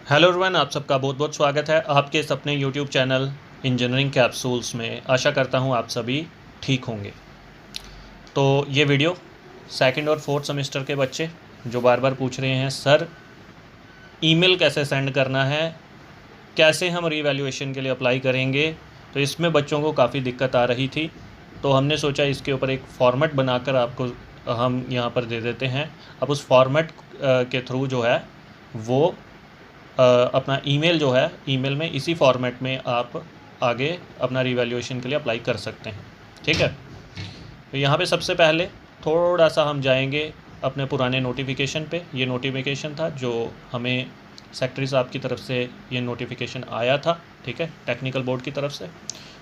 Hello everyone, आप सबका बहुत बहुत स्वागत है आपके इस अपने यूट्यूब चैनल इंजीनियरिंग कैप्सूल्स में। आशा करता हूँ आप सभी ठीक होंगे। तो ये वीडियो सेकंड और फोर्थ सेमेस्टर के बच्चे जो बार बार पूछ रहे हैं सर ईमेल कैसे सेंड करना है, कैसे हम रीवैल्यूएशन के लिए अप्लाई करेंगे, तो इसमें बच्चों को काफ़ी दिक्कत आ रही थी। तो हमने सोचा इसके ऊपर एक फ़ॉर्मेट बनाकर आपको हम यहाँ पर दे देते हैं। अब उस फॉर्मेट के थ्रू जो है वो अपना ईमेल जो है, ईमेल में इसी फॉर्मेट में आप आगे अपना रिवैल्यूएशन के लिए अप्लाई कर सकते हैं। ठीक है, तो यहाँ पे सबसे पहले थोड़ा सा हम जाएंगे अपने पुराने नोटिफिकेशन पे। ये नोटिफिकेशन था जो हमें सेक्रेटरी साहब की तरफ से ये नोटिफिकेशन आया था, ठीक है, टेक्निकल बोर्ड की तरफ से,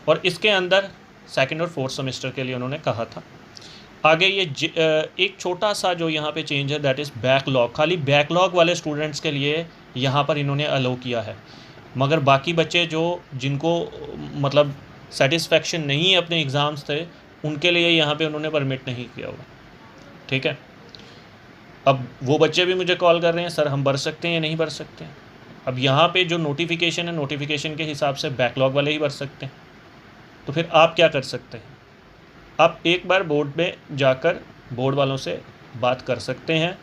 और इसके अंदर सेकंड और फोर्थ सेमेस्टर के लिए उन्होंने कहा था। आगे ये एक छोटा सा जो यहाँ पे चेंज है दैट इज़ बैकलॉग। खाली बैकलॉग वाले स्टूडेंट्स के लिए यहाँ पर इन्होंने अलो किया है, मगर बाकी बच्चे जो जिनको मतलब सेटिस्फेक्शन नहीं है अपने एग्ज़ाम्स से, उनके लिए यहाँ पे उन्होंने परमिट नहीं किया हुआ। ठीक है, अब वो बच्चे भी मुझे कॉल कर रहे हैं सर हम भर सकते हैं या नहीं भर सकते हैं। अब यहाँ पे जो नोटिफिकेशन है, नोटिफिकेशन के हिसाब से बैकलॉग वाले ही भर सकते हैं। तो फिर आप क्या कर सकते हैं, आप एक बार बोर्ड में जाकर बोर्ड वालों से बात कर सकते हैं,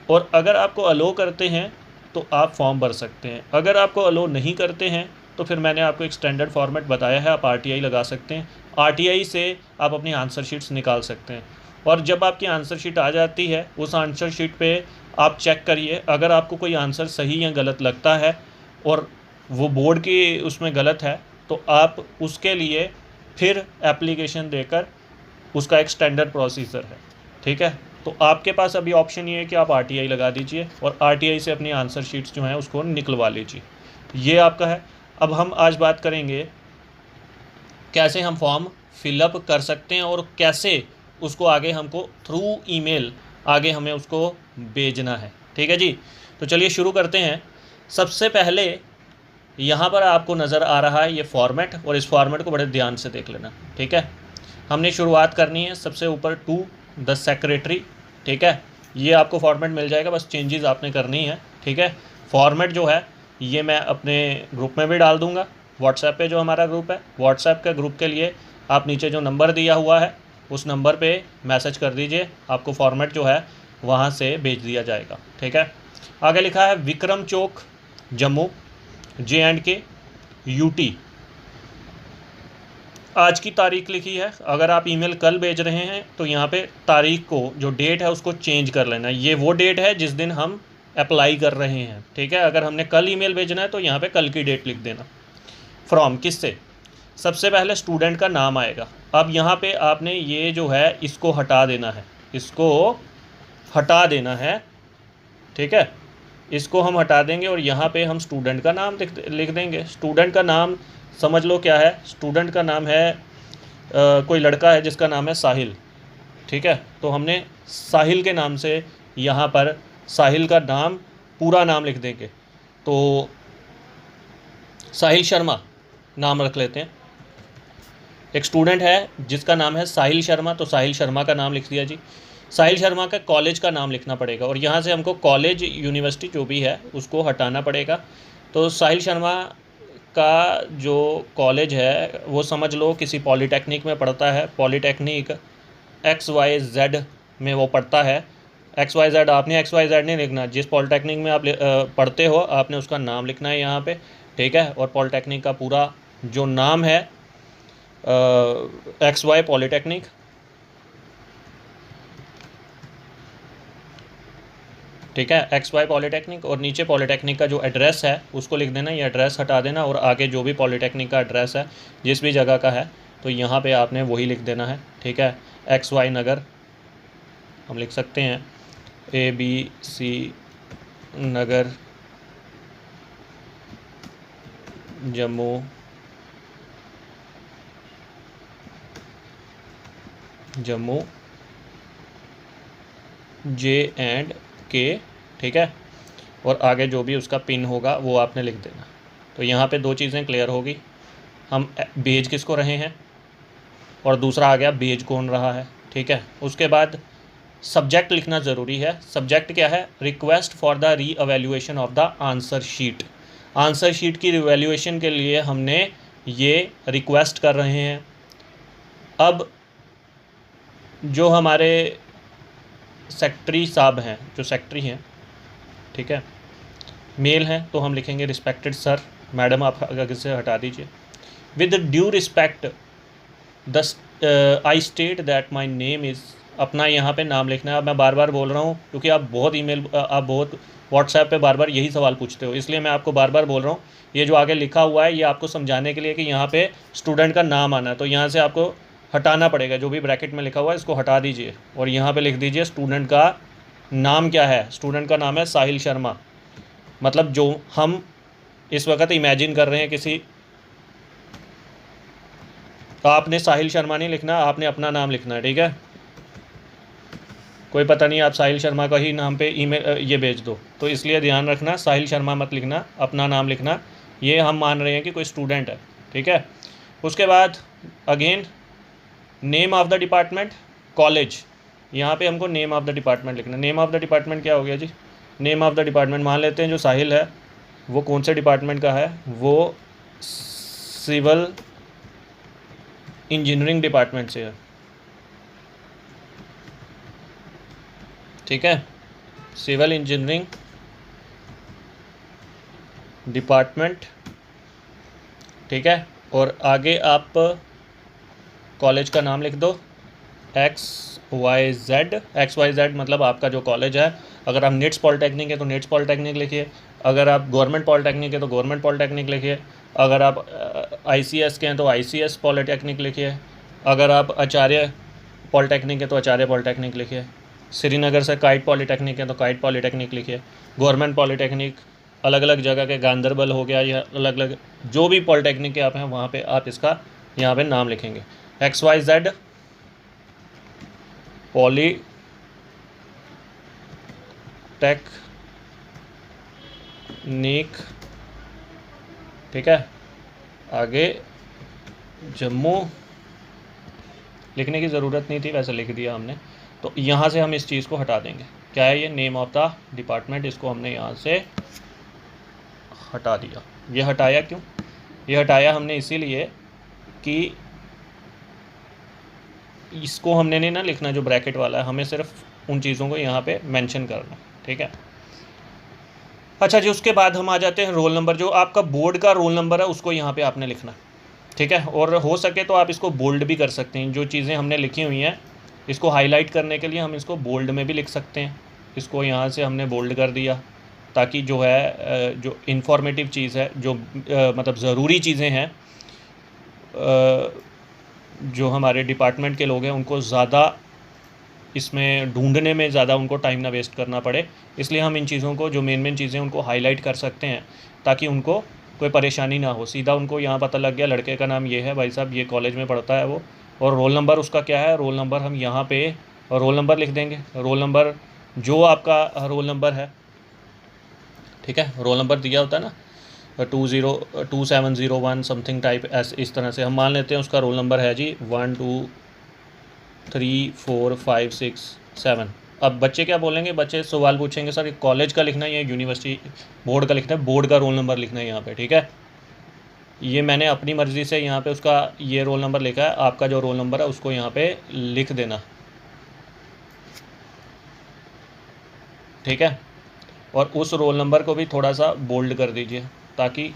और अगर आपको अलो करते हैं तो आप फॉर्म भर सकते हैं। अगर आपको अलो नहीं करते हैं तो फिर मैंने आपको एक स्टैंडर्ड फॉर्मेट बताया है, आप आरटीआई लगा सकते हैं। आरटीआई से आप अपनी आंसर शीट्स निकाल सकते हैं, और जब आपकी आंसर शीट आ जाती है उस आंसर शीट पे आप चेक करिए, अगर आपको कोई आंसर सही या गलत लगता है और वो बोर्ड की उसमें गलत है तो आप उसके लिए फिर एप्लीकेशन देकर, उसका एक स्टैंडर्ड प्रोसीजर है। ठीक है, तो आपके पास अभी ऑप्शन ये है कि आप आरटीआई लगा दीजिए और आरटीआई से अपनी आंसर शीट्स जो हैं उसको निकलवा लीजिए। ये आपका है। अब हम आज बात करेंगे कैसे हम फॉर्म फिलअप कर सकते हैं और कैसे उसको आगे हमको थ्रू ईमेल आगे हमें उसको भेजना है। ठीक है जी, तो चलिए शुरू करते हैं। सबसे पहले यहाँ पर आपको नज़र आ रहा है ये फॉर्मेट, और इस फॉर्मेट को बड़े ध्यान से देख लेना। ठीक है, हमने शुरुआत करनी है सबसे ऊपर टू द सेक्रेटरी। ठीक है, ये आपको फॉर्मेट मिल जाएगा, बस चेंजेस आपने करनी है। ठीक है, फॉर्मेट जो है ये मैं अपने ग्रुप में भी डाल दूंगा, व्हाट्सएप पे जो हमारा ग्रुप है, व्हाट्सएप के ग्रुप के लिए आप नीचे जो नंबर दिया हुआ है उस नंबर पे मैसेज कर दीजिए, आपको फॉर्मेट जो है वहाँ से भेज दिया जाएगा। ठीक है, आगे लिखा है विक्रम चौक जम्मू JNK UT। आज की तारीख लिखी है, अगर आप ईमेल कल भेज रहे हैं तो यहाँ पे तारीख को जो डेट है उसको चेंज कर लेना। ये वो डेट है जिस दिन हम अप्लाई कर रहे हैं। ठीक है, अगर हमने कल ईमेल भेजना है तो यहाँ पे कल की डेट लिख देना। फ्रॉम किससे, सबसे पहले स्टूडेंट का नाम आएगा। अब यहाँ पे आपने ये जो है इसको हटा देना है, इसको हटा देना है। ठीक है, इसको हम हटा देंगे और यहाँ पे हम स्टूडेंट का नाम लिख देंगे। स्टूडेंट का नाम समझ लो क्या है, स्टूडेंट का नाम है कोई लड़का है जिसका नाम है साहिल। ठीक है, तो हमने साहिल के नाम से यहाँ पर साहिल का नाम पूरा नाम लिख देंगे। तो साहिल शर्मा नाम रख लेते हैं। एक स्टूडेंट है जिसका नाम है साहिल शर्मा, तो साहिल शर्मा का नाम लिख दिया जी। साहिल शर्मा का कॉलेज का नाम लिखना पड़ेगा, और यहाँ से हमको कॉलेज यूनिवर्सिटी जो भी है उसको हटाना पड़ेगा। तो साहिल शर्मा का जो कॉलेज है वो समझ लो किसी पॉलीटेक्निक में पढ़ता है, पॉलीटेक्निक XYZ में वो पढ़ता है। XYZ आपने XYZ नहीं लिखना, जिस पॉलीटेक्निक में आप पढ़ते हो आपने उसका नाम लिखना है यहाँ पे। ठीक है, और पॉलीटेक्निक का पूरा जो नाम है XY पॉलीटेक्निक। ठीक है, XY पॉलीटेक्निक, और नीचे पॉलीटेक्निक का जो एड्रेस है उसको लिख देना, ये एड्रेस हटा देना, और आगे जो भी पॉलीटेक्निक का एड्रेस है जिस भी जगह का है तो यहाँ पे आपने वही लिख देना है। ठीक है, XY नगर हम लिख सकते हैं, ABC नगर जम्मू JNK। ठीक है, और आगे जो भी उसका पिन होगा वो आपने लिख देना। तो यहाँ पे दो चीज़ें क्लियर होगी, हम भेज किसको रहे हैं और दूसरा आ गया भेज कौन रहा है। ठीक है, उसके बाद सब्जेक्ट लिखना ज़रूरी है। सब्जेक्ट क्या है, रिक्वेस्ट फॉर द री evaluation of the answer sheet. Answer sheet की रिवैल्यूएशन के लिए हमने ये रिक्वेस्ट कर रहे हैं। अब जो हमारे सेक्रेटरी साहब हैं, जो सेक्रेटरी हैं, ठीक है, मेल हैं, तो हम लिखेंगे रिस्पेक्टेड सर, मैडम आप अगर से हटा दीजिए। With due respect I state that my name is, अपना यहाँ पे नाम लिखना है। अब मैं बार बार बोल रहा हूँ क्योंकि आप बहुत व्हाट्सएप पे बार बार यही सवाल पूछते हो, इसलिए मैं आपको बार बार बोल रहा हूँ। ये जो आगे लिखा हुआ है ये आपको समझाने के लिए कि यहाँ पे स्टूडेंट का नाम आना है, तो यहाँ से आपको हटाना पड़ेगा, जो भी ब्रैकेट में लिखा हुआ है इसको हटा दीजिए और यहाँ पे लिख दीजिए स्टूडेंट का नाम क्या है। स्टूडेंट का नाम है साहिल शर्मा। मतलब जो हम इस वक्त इमेजिन कर रहे हैं किसी, आपने साहिल शर्मा नहीं लिखना, आपने अपना नाम लिखना है, ठीक है। कोई पता नहीं आप साहिल शर्मा का ही नाम पे ईमेल ये भेज दो, तो इसलिए ध्यान रखना साहिल शर्मा मत लिखना, अपना नाम लिखना। ये हम मान रहे हैं कि कोई स्टूडेंट है, ठीक है। उसके बाद again name of the department, college, यहाँ पे हमको नेम ऑफ़ द डिपार्टमेंट लिखना। नेम ऑफ़ द डिपार्टमेंट क्या हो गया जी? नेम ऑफ़ द डिपार्टमेंट मान लेते हैं जो साहिल है वो कौन से डिपार्टमेंट का है, वो सिविल इंजीनियरिंग डिपार्टमेंट से है, ठीक है, सिविल इंजीनियरिंग डिपार्टमेंट, ठीक है। और आगे आप कॉलेज का नाम लिख दो XYZ मतलब आपका जो कॉलेज है। अगर आप निट्स पॉलिटेक्निक है तो निट्स पॉलिटेक्निक लिखिए, अगर आप गवर्नमेंट पॉलिटेक्निक है तो गवर्नमेंट पॉलिटेक्निक लिखिए, अगर आप ICS के हैं तो ICS पॉलिटेक्निक लिखिए, अगर आप आचार्य पॉलिटेक्निक है तो आचार्य पॉलिटेक्निक लिखिए, श्रीनगर से काइट पॉलिटेक्निक है तो काइट पॉलिटेक्निक लिखिए। गवर्नमेंट पॉलिटेक्निक अलग अलग जगह के, गांधरबल हो गया या अलग अलग जो भी पॉलिटेक्निक के आप हैं वहाँ पे आप इसका यहाँ पे नाम लिखेंगे। XYZ पॉलीटेक्निक, ठीक है। आगे जम्मू लिखने की ज़रूरत नहीं थी, वैसे लिख दिया हमने, तो यहाँ से हम इस चीज़ को हटा देंगे। क्या है ये? नेम ऑफ द डिपार्टमेंट, इसको हमने यहाँ से हटा दिया। ये हटाया क्यों? ये हटाया हमने इसीलिए कि इसको हमने नहीं ना लिखना जो ब्रैकेट वाला है, हमें सिर्फ उन चीज़ों को यहाँ पे मेंशन करना, ठीक है। अच्छा जी, उसके बाद हम आ जाते हैं रोल नंबर। जो आपका बोर्ड का रोल नंबर है उसको यहाँ पे आपने लिखना, ठीक है। और हो सके तो आप इसको बोल्ड भी कर सकते हैं। जो चीज़ें हमने लिखी हुई हैं इसको हाईलाइट करने के लिए हम इसको बोल्ड में भी लिख सकते हैं। इसको यहाँ से हमने बोल्ड कर दिया ताकि जो है जो इन्फॉर्मेटिव चीज़ है, जो मतलब ज़रूरी चीज़ें हैं, जो हमारे डिपार्टमेंट के लोग हैं उनको ज़्यादा इसमें ढूंढने में ज़्यादा उनको टाइम ना वेस्ट करना पड़े, इसलिए हम इन चीज़ों को, जो मेन चीज़ें उनको हाईलाइट कर सकते हैं ताकि उनको कोई परेशानी ना हो। सीधा उनको यहाँ पता लग गया लड़के का नाम ये है, भाई साहब ये कॉलेज में पढ़ता है वो, और रोल नंबर उसका क्या है, रोल नंबर हम यहाँ पे रोल नंबर लिख देंगे। रोल नंबर जो आपका रोल नंबर है, ठीक है, रोल नंबर दिया होता है ना 2701 समथिंग टाइप, ऐसे इस तरह से हम मान लेते हैं उसका रोल नंबर है जी 1 2 3 4 5 6 7। अब बच्चे क्या बोलेंगे? बच्चे सवाल पूछेंगे सर कॉलेज का लिखना है या यूनिवर्सिटी बोर्ड का लिखना है? बोर्ड का रोल नंबर लिखना है यहाँ पे, ठीक है। ये मैंने अपनी मर्ज़ी से यहाँ पे उसका ये रोल नंबर लिखा है, आपका जो रोल नंबर है उसको यहाँ पे लिख देना, ठीक है। और उस रोल नंबर को भी थोड़ा सा बोल्ड कर दीजिए ताकि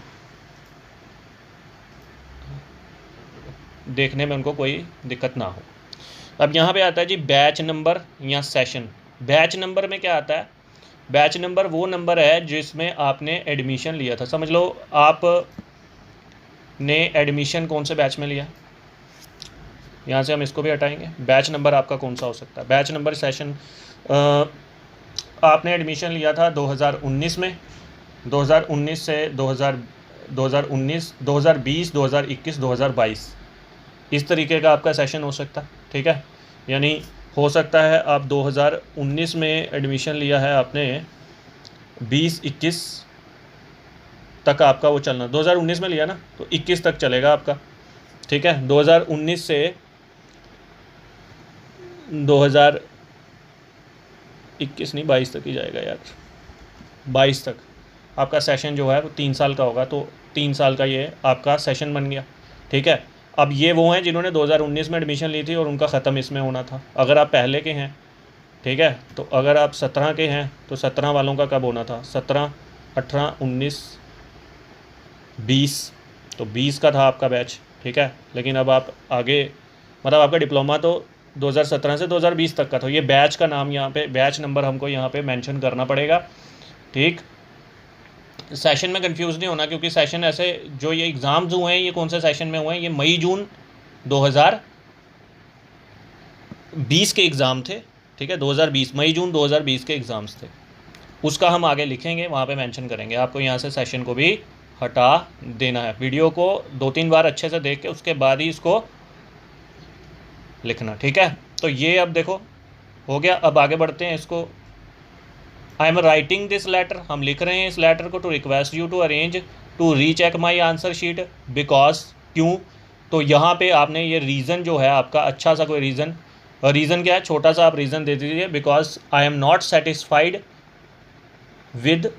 देखने में उनको कोई दिक्कत ना हो। अब यहाँ पे आता है जी बैच नंबर या सेशन। बैच नंबर में क्या आता है? बैच नंबर वो नंबर है जिसमें आपने एडमिशन लिया था। समझ लो आपने एडमिशन कौन से बैच में लिया, यहाँ से हम इसको भी हटाएंगे। बैच नंबर आपका कौन सा हो सकता है? बैच नंबर सेशन, आपने एडमिशन लिया था 2019 में, 2019 से 2019, 2020, 2021, 2022, इस तरीके का आपका सेशन हो सकता है, ठीक है। यानी हो सकता है आप 2019 में एडमिशन लिया है आपने, 20-21 तक आपका वो चलना, 2019 में लिया ना तो 21 तक चलेगा आपका, ठीक है। 2019 से 2021 नहीं 22 तक ही जाएगा यार, 22 तक, आपका सेशन जो है वो 3 साल का होगा, तो 3 साल का ये आपका सेशन बन गया। ठीक है, अब ये वो हैं जिन्होंने 2019 में एडमिशन ली थी और उनका ख़त्म इसमें होना था। अगर आप पहले के हैं, ठीक है, तो अगर आप 17 के हैं तो 17 वालों का कब होना था, 17, 18, 19, 20, तो 20 का था आपका बैच। ठीक है, लेकिन अब आप आगे, मतलब आपका डिप्लोमा तो 2017 से 2020 तक का था। ये बैच का नाम यहाँ पे, बैच नंबर हमको यहाँ पे मेंशन करना पड़ेगा। ठीक, सेशन में कंफ्यूज नहीं होना, क्योंकि सेशन ऐसे जो ये एग्ज़ाम्स हुए हैं ये कौन से सेशन में हुए हैं, ये मई जून 2020 के एग्ज़ाम थे। ठीक है, 2020 मई जून 2020 के एग्ज़ाम्स थे, उसका हम आगे लिखेंगे, वहाँ पे मेंशन करेंगे। आपको यहाँ से सेशन को भी हटा देना है। वीडियो को 2-3 बार अच्छे से देख के उसके बाद ही इसको लिखना। ठीक है, तो ये अब देखो हो गया। अब आगे बढ़ते हैं इसको। I am writing this letter, हम लिख रहे हैं इस लेटर को, to request you to arrange to recheck my answer sheet because, क्यों, तो यहाँ पे आपने ये रीज़न जो है आपका, अच्छा सा कोई रीज़न, रीज़न क्या है, छोटा सा आप रीज़न दे दीजिए। Because I am not satisfied with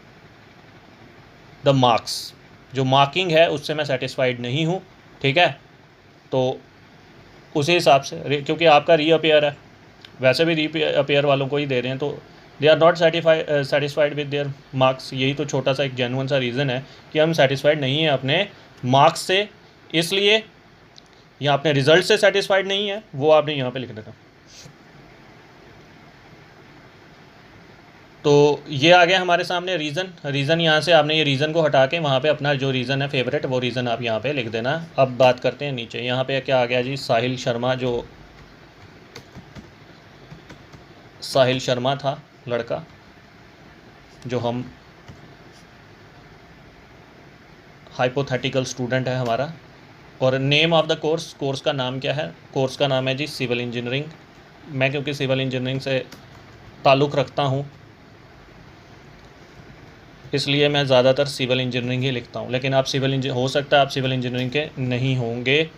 the marks, जो मार्किंग है उससे मैं सेटिस्फाइड नहीं हूँ। ठीक है, तो उसी हिसाब से, क्योंकि आपका रीअपेयर है, वैसे भी रीअपेयर वालों को ही दे रहे हैं, तो they are not satisfied with their marks. यही तो छोटा सा एक जेन्युइन सा रीज़न है कि हम सेटिस्फाइड नहीं हैं अपने मार्क्स से, इसलिए या अपने रिजल्ट से सेटिस्फाइड नहीं है, वो आपने यहाँ पे लिख देना। तो ये आ गया हमारे सामने रीज़न यहाँ से आपने ये रीज़न को हटा के वहाँ पे अपना जो रीज़न है फेवरेट, वो रीज़न आप यहाँ पे लिख देना। अब बात करते हैं नीचे, यहाँ पे क्या आ गया जी, साहिल शर्मा था लड़का, जो हम हाइपोथेटिकल स्टूडेंट है हमारा। और नेम ऑफ द कोर्स का नाम क्या है, कोर्स का नाम है जी सिविल इंजीनियरिंग। मैं क्योंकि सिविल इंजीनियरिंग से ताल्लुक़ रखता हूँ, इसलिए मैं ज़्यादातर सिविल इंजीनियरिंग ही लिखता हूँ। लेकिन आप हो सकता है आप सिविल इंजीनियरिंग के नहीं होंगे,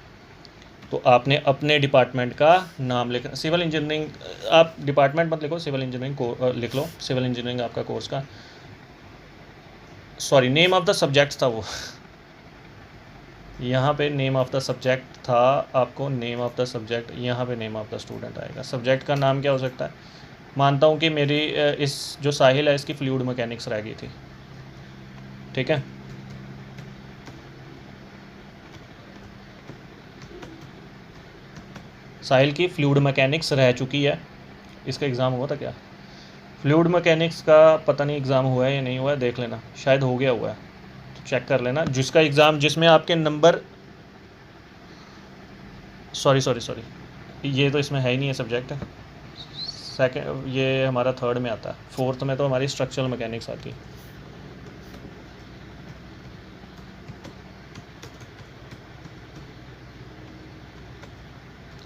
तो आपने अपने डिपार्टमेंट का नाम लिखना। सिविल इंजीनियरिंग आप डिपार्टमेंट मत लिखो, सिविल इंजीनियरिंग को लिख लो। सिविल इंजीनियरिंग आपका कोर्स का, sorry, name of the subject था वो, यहाँ पे नेम ऑफ़ द सब्जेक्ट था, आपको नेम ऑफ़ द सब्जेक्ट, यहाँ पे नेम ऑफ़ द स्टूडेंट आएगा। सब्जेक्ट का नाम क्या हो सकता है, मानता हूँ कि मेरी इस जो साहिल है इसकी फ्लूइड मैकेनिक्स रह गई थी। ठीक है, साहिल की फ्लूइड मैकेनिक्स रह चुकी है। इसका एग्ज़ाम हुआ था क्या, फ्लूइड मैकेनिक्स का पता नहीं एग्ज़ाम हुआ है या नहीं हुआ है, देख लेना, शायद हो गया हुआ है, तो चेक कर लेना। जिसका एग्ज़ाम, जिसमें आपके नंबर, सॉरी, ये तो इसमें है ही नहीं है सब्जेक्ट, सेकंड ये हमारा थर्ड में आता है, फोर्थ में तो हमारी स्ट्रक्चरल मैकेनिक्स आती है।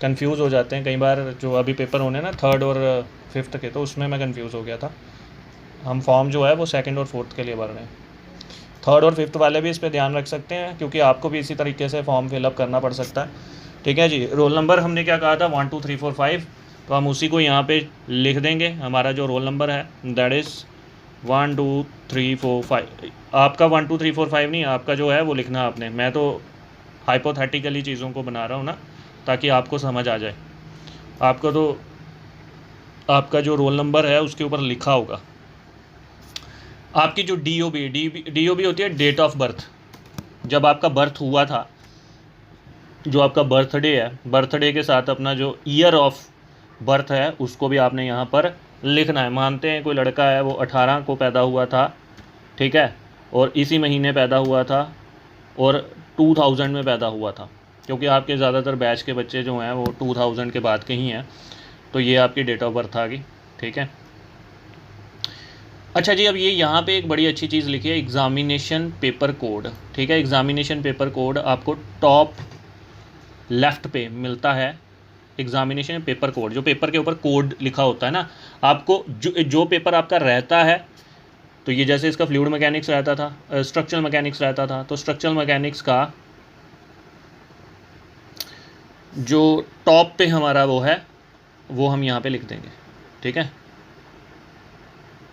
कंफ्यूज हो जाते हैं कई बार, जो अभी पेपर होने ना थर्ड और फिफ्थ के, तो उसमें मैं कंफ्यूज हो गया था। हम फॉर्म जो है वो सेकंड और फोर्थ के लिए भर रहे हैं, थर्ड और फिफ्थ वाले भी इस पर ध्यान रख सकते हैं, क्योंकि आपको भी इसी तरीके से फॉर्म फिलअप करना पड़ सकता है। ठीक है जी, रोल नंबर हमने क्या कहा था, 1 2 3 4 5, तो हम उसी को यहाँ पे लिख देंगे। हमारा जो रोल नंबर है दैट इज़ 1 2 3 4 5। आपका 1 2 3 4 5 नहीं, आपका जो है वो लिखना आपने, मैं तो हाइपोथेटिकली चीज़ों को बना रहा हूँ ना, ताकि आपको समझ आ जाए। आपका तो आपका जो रोल नंबर है उसके ऊपर लिखा होगा। आपकी जो DOB होती है, डेट ऑफ बर्थ, जब आपका बर्थ हुआ था, जो आपका बर्थडे है, बर्थडे के साथ अपना जो ईयर ऑफ बर्थ है उसको भी आपने यहाँ पर लिखना है। मानते हैं कोई लड़का है वो 18 को पैदा हुआ था, ठीक है, और इसी महीने पैदा हुआ था और 2000 में पैदा हुआ था, क्योंकि आपके ज़्यादातर बैच के बच्चे जो हैं वो 2000 के बाद के ही हैं, तो ये आपकी डेट ऑफ बर्थ आ गई। ठीक है, अच्छा जी, अब ये यहाँ पे एक बड़ी अच्छी चीज़ लिखी है, एग्ज़ामिनेशन पेपर कोड। ठीक है, एग्ज़ामिनेशन पेपर कोड आपको टॉप लेफ़्ट पे मिलता है। एग्ज़ामिनेशन पेपर कोड, जो पेपर के ऊपर कोड लिखा होता है ना, आपको जो पेपर आपका रहता है, तो ये जैसे इसका फ्लूइड मैकेनिक्स रहता था, स्ट्रक्चरल मैकेनिक्स रहता था, तो स्ट्रक्चरल मैकेनिक्स का जो टॉप पे हमारा वो है वो हम यहाँ पे लिख देंगे। ठीक है,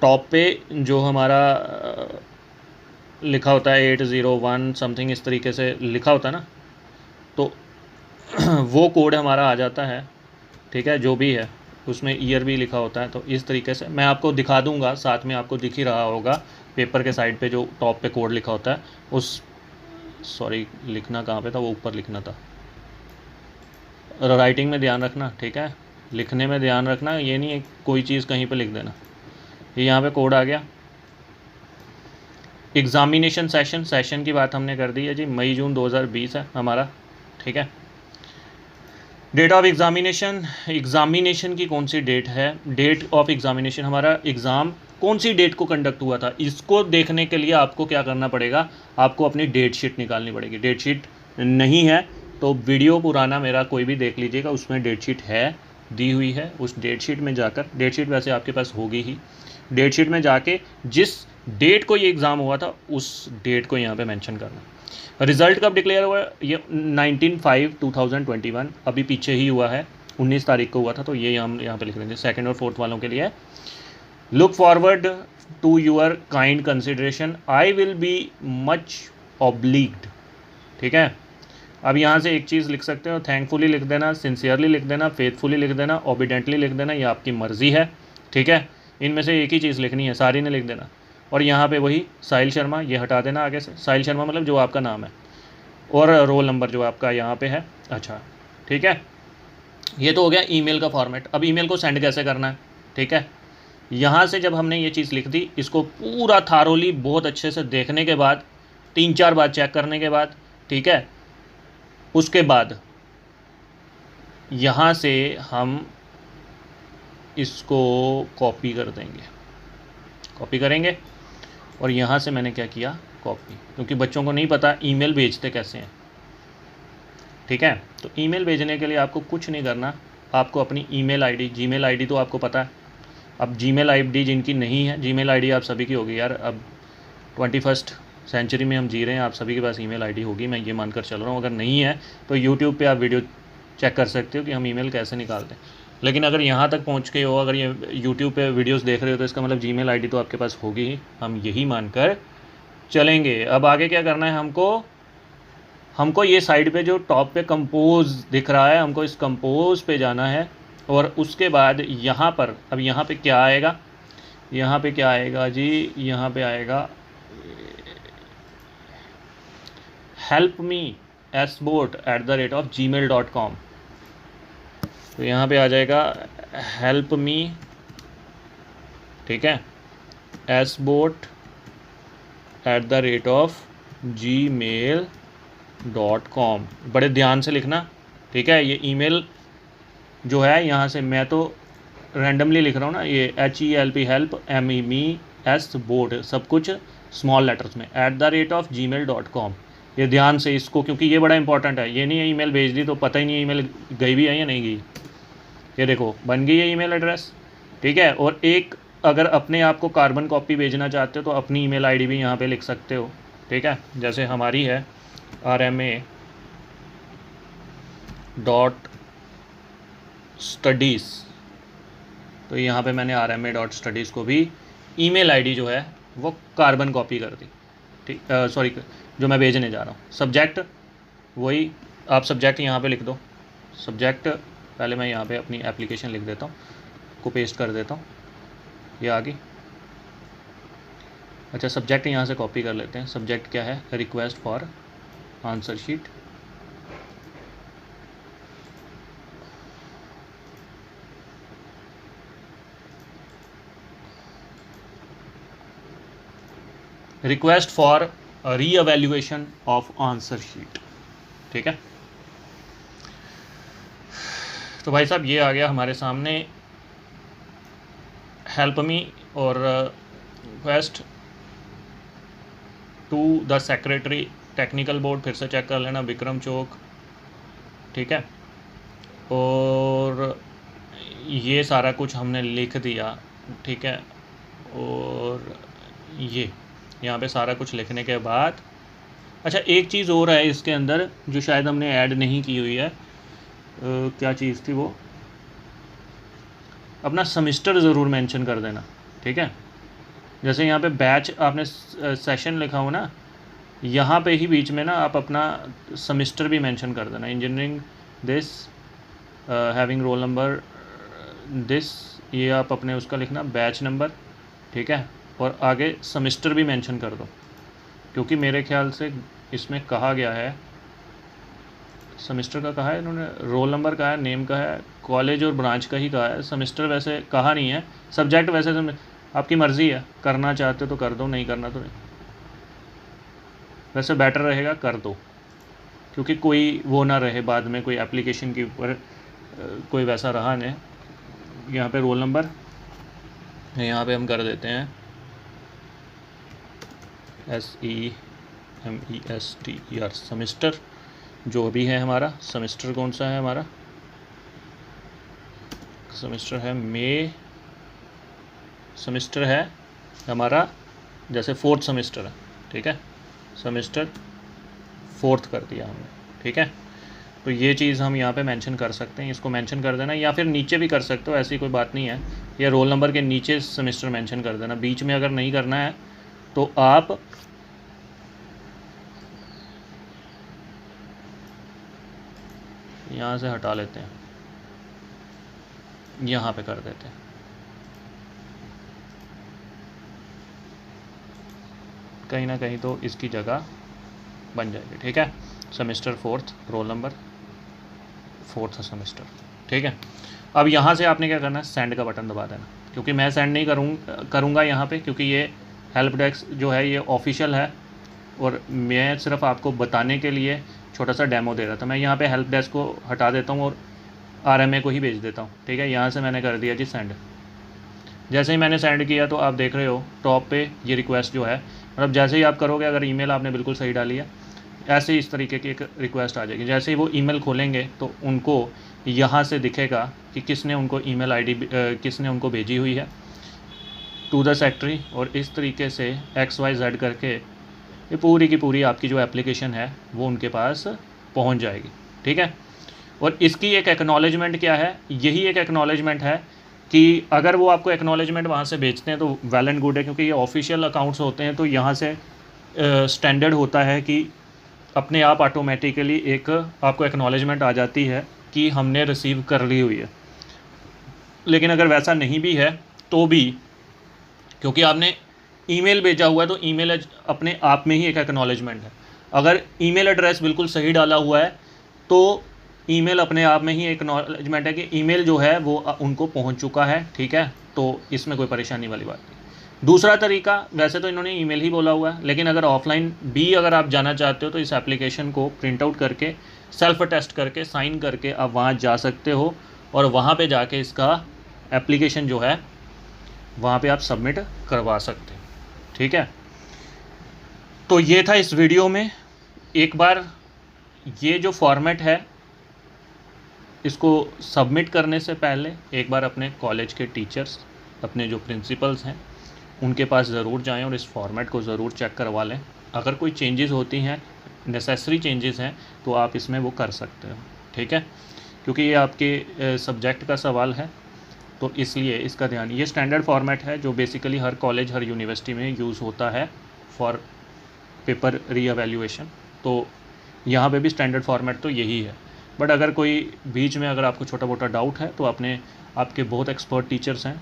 टॉप पे जो हमारा लिखा होता है 801 समथिंग, इस तरीके से लिखा होता है ना, तो वो कोड हमारा आ जाता है, ठीक है, जो भी है उसमें ईयर भी लिखा होता है। तो इस तरीके से मैं आपको दिखा दूंगा, साथ में आपको दिख ही रहा होगा पेपर के साइड पे जो टॉप पे कोड लिखा होता है उस, सॉरी लिखना कहाँ पे था, वो ऊपर लिखना था। राइटिंग में ध्यान रखना, ठीक है, लिखने में ध्यान रखना, ये नहीं है कोई चीज़ कहीं पे लिख देना। ये यहाँ पे कोड आ गया। एग्ज़ामिनेशन सेशन की बात हमने कर दी है जी, मई जून 2020 है हमारा, ठीक है। डेट ऑफ एग्ज़ामिनेशन की कौन सी डेट है, डेट ऑफ एग्ज़ामिनेशन, हमारा एग्ज़ाम कौन सी डेट को कंडक्ट हुआ था, इसको देखने के लिए आपको क्या करना पड़ेगा, आपको अपनी डेट शीट निकालनी पड़ेगी। डेट शीट नहीं है तो वीडियो पुराना मेरा कोई भी देख लीजिएगा, उसमें डेट शीट है, दी हुई है। उस डेट शीट में जाकर, डेट शीट वैसे आपके पास होगी ही, डेट शीट में जाके जिस डेट को ये एग्ज़ाम हुआ था उस डेट को यहाँ पे मेंशन करना। रिज़ल्ट कब डिक्लेयर हुआ है, ये 19/5/2021, अभी पीछे ही हुआ है, 19 तारीख को हुआ था, तो ये हम यहाँ पे लिख देंगे। सेकंड और फोर्थ वालों के लिए, look forward to your kind consideration, I will be much obliged, ठीक है। अब यहाँ से एक चीज़ लिख सकते हो, थैंकफुली लिख देना, सिंसियरली लिख देना, फेथफुली लिख देना, ओबिडेंटली लिख देना, ये आपकी मर्ज़ी है, ठीक है। इनमें से एक ही चीज़ लिखनी है, सारी ने लिख देना। और यहाँ पे वही साहिल शर्मा, ये हटा देना आगे से, साहिल शर्मा मतलब जो आपका नाम है, और रोल नंबर जो आपका यहाँ पे है, अच्छा, ठीक है। ये तो हो गया ईमेल का फॉर्मेट। अब ईमेल को सेंड कैसे करना है, ठीक है। यहाँ से जब हमने ये चीज़ लिख दी, इसको पूरा थारोली बहुत अच्छे से देखने के बाद, 3-4 बार चेक करने के बाद, ठीक है, उसके बाद यहाँ से हम इसको कॉपी कर देंगे, कॉपी करेंगे। और यहाँ से मैंने क्या किया, कॉपी, क्योंकि बच्चों को नहीं पता ईमेल भेजते कैसे हैं, ठीक है। तो ईमेल भेजने के लिए आपको कुछ नहीं करना, आपको अपनी ईमेल आईडी, जीमेल आईडी तो आपको पता है। अब जीमेल आईडी जिनकी नहीं है, जीमेल आईडी आप सभी की होगी यार, अब 21st सेंचुरी में हम जी रहे हैं, आप सभी के पास ईमेल आईडी होगी, मैं ये मानकर चल रहा हूँ। अगर नहीं है तो यूट्यूब पे आप वीडियो चेक कर सकते हो कि हम ईमेल कैसे निकालते हैं। लेकिन अगर यहाँ तक पहुँच के हो, अगर ये यूट्यूब पे वीडियोस देख रहे हो, तो इसका मतलब जीमेल आईडी तो आपके पास होगी ही, हम यही मानकर चलेंगे। अब आगे क्या करना है, हमको ये साइड पे जो टॉप पे कंपोज दिख रहा है, हमको इस कंपोज पे जाना है। और उसके बाद यहाँ पर, अब यहाँ पे क्या आएगा, यहाँ पे क्या आएगा जी, यहाँ पे आएगा helpme@gmail.com। तो यहाँ पे आ जाएगा helpme, ठीक है, sbot@gmail.com। बड़े ध्यान से लिखना, ठीक है। ये ईमेल जो है, यहाँ से मैं तो रैंडमली लिख रहा हूँ ना, ये HELP, हेल्प, MES बोर्ड, सब कुछ स्मॉल लेटर्स में, @gmail.com। ये ध्यान से इसको, क्योंकि ये बड़ा इंपॉर्टेंट है। ये नहीं है ईमेल भेज दी तो पता ही नहीं है ईमेल गई भी है या नहीं गई। ये देखो बन गई है ईमेल एड्रेस, ठीक है। और एक, अगर अपने आप को कार्बन कॉपी भेजना चाहते हो तो अपनी ईमेल आईडी भी यहाँ पे लिख सकते हो, ठीक है। जैसे हमारी है RMA.studies, तो यहाँ पे मैंने RMA.studies को भी ईमेल आईडी जो है वो कार्बन कॉपी कर दी, ठीक, सॉरी, जो मैं भेजने जा रहा हूँ। सब्जेक्ट वही, आप सब्जेक्ट यहाँ पे लिख दो, सब्जेक्ट, पहले मैं यहाँ पे अपनी एप्लीकेशन लिख देता हूँ, को पेस्ट कर देता हूँ, ये आ गई। अच्छा, सब्जेक्ट यहाँ से कॉपी कर लेते हैं। सब्जेक्ट क्या है, request for answer sheet, request for reevaluation of answer sheet, ठीक है। तो भाई साहब ये आ गया हमारे सामने हेल्प मी और request to the secretary technical board, फिर से चेक कर लेना, विक्रम चौक, ठीक है। और ये सारा कुछ हमने लिख दिया, ठीक है। और ये यहाँ पे सारा कुछ लिखने के बाद, अच्छा एक चीज़ और है इसके अंदर जो शायद हमने ऐड नहीं की हुई है, क्या चीज़ थी वो, अपना सेमेस्टर ज़रूर मेंशन कर देना, ठीक है। जैसे यहाँ पे बैच आपने सेशन लिखा हो ना, यहाँ पे ही बीच में ना आप अपना सेमेस्टर भी मेंशन कर देना, engineering this having roll number this, ये आप अपने उसका लिखना बैच नंबर, ठीक है, और आगे सेमेस्टर भी मेंशन कर दो, क्योंकि मेरे ख्याल से इसमें कहा गया है, सेमेस्टर का कहा है इन्होंने, रोल नंबर का है, नेम का है, कॉलेज और ब्रांच का ही कहा है, सेमेस्टर वैसे कहा नहीं है, सब्जेक्ट वैसे आपकी मर्ज़ी है, करना चाहते हो तो कर दो, नहीं करना तो नहीं, वैसे बेटर रहेगा कर दो, क्योंकि कोई वो ना रहे बाद में कोई एप्लीकेशन के ऊपर कोई वैसा रहा नहीं। यहाँ पे रोल नंबर, यहाँ पे हम कर देते हैं SEMESTER, सेमेस्टर जो भी है हमारा, सेमेस्टर कौन सा है हमारा, सेमेस्टर है मई, सेमेस्टर है हमारा जैसे 4th सेमेस्टर है, ठीक है, सेमेस्टर 4th कर दिया हमने, ठीक है। तो ये चीज़ हम यहाँ पे मेंशन कर सकते हैं, इसको मेंशन कर देना, या फिर नीचे भी कर सकते हो, ऐसी कोई बात नहीं है, या रोल नंबर के नीचे सेमेस्टर मेंशन कर देना। बीच में अगर नहीं करना है तो आप यहाँ से हटा लेते हैं, यहाँ पे कर देते हैं, कहीं ना कहीं तो इसकी जगह बन जाएगी, ठीक है। Semester 4th, roll number 4th semester, ठीक है। अब यहाँ से आपने क्या करना है, सेंड का बटन दबा देना, क्योंकि मैं सेंड नहीं करूँगा यहाँ पे, क्योंकि ये हेल्प डेस्क जो है ये ऑफिशियल है और मैं सिर्फ आपको बताने के लिए छोटा सा डेमो दे रहा था। मैं यहाँ पे हेल्प डेस्क को हटा देता हूँ और RMA को ही भेज देता हूँ, ठीक है। यहाँ से मैंने कर दिया जी सेंड। जैसे ही मैंने सेंड किया तो आप देख रहे हो टॉप पे ये रिक्वेस्ट जो है, मतलब जैसे ही आप करोगे, अगर ईमेल आपने बिल्कुल सही डाली है, ऐसे ही इस तरीके की एक रिक्वेस्ट आ जाएगी। जैसे ही वो ईमेल खोलेंगे तो उनको यहाँ से दिखेगा कि किसने उनको ईमेल आईडी किसने उनको भेजी हुई है, टू द सेक्रेटरी, और इस तरीके से XYZ करके ये पूरी की पूरी आपकी जो एप्लीकेशन है वो उनके पास पहुंच जाएगी, ठीक है। और इसकी एक एक्नॉलेजमेंट क्या है, यही एक एक्नॉलेजमेंट है कि अगर वो आपको एक्नॉलेजमेंट वहाँ से भेजते हैं तो वेल एंड गुड है, क्योंकि ये ऑफिशियल अकाउंट्स होते हैं, तो यहाँ से स्टैंडर्ड होता है कि अपने आप ऑटोमेटिकली एक आपको एक्नॉलेजमेंट आ जाती है कि हमने रिसीव कर ली हुई है। लेकिन अगर वैसा नहीं भी है तो भी, क्योंकि आपने ईमेल भेजा हुआ है तो ईमेल अपने आप में ही एक एक्नॉलेजमेंट है। अगर ईमेल एड्रेस बिल्कुल सही डाला हुआ है तो ईमेल अपने आप में ही एक्नॉलेजमेंट है कि ईमेल जो है वो उनको पहुंच चुका है, ठीक है। तो इसमें कोई परेशानी वाली बात नहीं। दूसरा तरीका, वैसे तो इन्होंने ईमेल ही बोला हुआ है, लेकिन अगर ऑफलाइन भी अगर आप जाना चाहते हो तो इस एप्लीकेशन को प्रिंट आउट करके सेल्फ टेस्ट करके साइन करके आप वहाँ जा सकते हो और वहाँ पे जाके इसका एप्लीकेशन जो है वहाँ पे आप सबमिट करवा सकते हो, ठीक है। तो ये था इस वीडियो में। एक बार ये जो फॉर्मेट है इसको सबमिट करने से पहले एक बार अपने कॉलेज के टीचर्स, अपने जो प्रिंसिपल्स हैं उनके पास ज़रूर जाएं और इस फॉर्मेट को ज़रूर चेक करवा लें। अगर कोई चेंजेस होती हैं, नेसेसरी चेंजेस हैं, तो आप इसमें वो कर सकते हो, ठीक है, क्योंकि ये आपके सब्जेक्ट का सवाल है, तो इसलिए इसका ध्यान। ये स्टैंडर्ड फॉर्मेट है जो बेसिकली हर कॉलेज हर यूनिवर्सिटी में यूज़ होता है फॉर पेपर रीएवैल्यूएशन। तो यहाँ पे भी स्टैंडर्ड फॉर्मेट तो यही है। बट अगर कोई बीच में अगर आपको छोटा मोटा डाउट है तो आपके बहुत एक्सपर्ट टीचर्स हैं,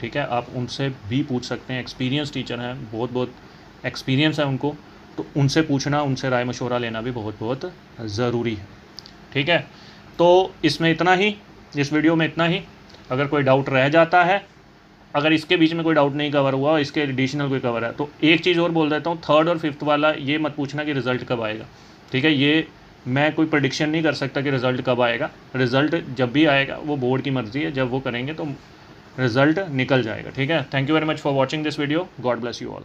ठीक है, आप उनसे भी पूछ सकते हैं। एक्सपीरियंस टीचर हैं, बहुत एक्सपीरियंस है उनको, तो उनसे पूछना, उनसे राय मशवरा लेना भी बहुत ज़रूरी है, ठीक है। तो इसमें इतना ही, इस वीडियो में इतना ही। अगर कोई डाउट रह जाता है, अगर इसके बीच में कोई डाउट नहीं कवर हुआ, इसके एडिशनल कोई कवर है, तो एक चीज़ और बोल देता हूँ, 3rd और 5th वाला ये मत पूछना कि रिज़ल्ट कब आएगा, ठीक है। ये मैं कोई प्रेडिक्शन नहीं कर सकता कि रिज़ल्ट कब आएगा। रिज़ल्ट जब भी आएगा वो बोर्ड की मर्ज़ी है, जब वो करेंगे तो रिज़ल्ट निकल जाएगा, ठीक है। Thank you very much for watching this video. God bless you all.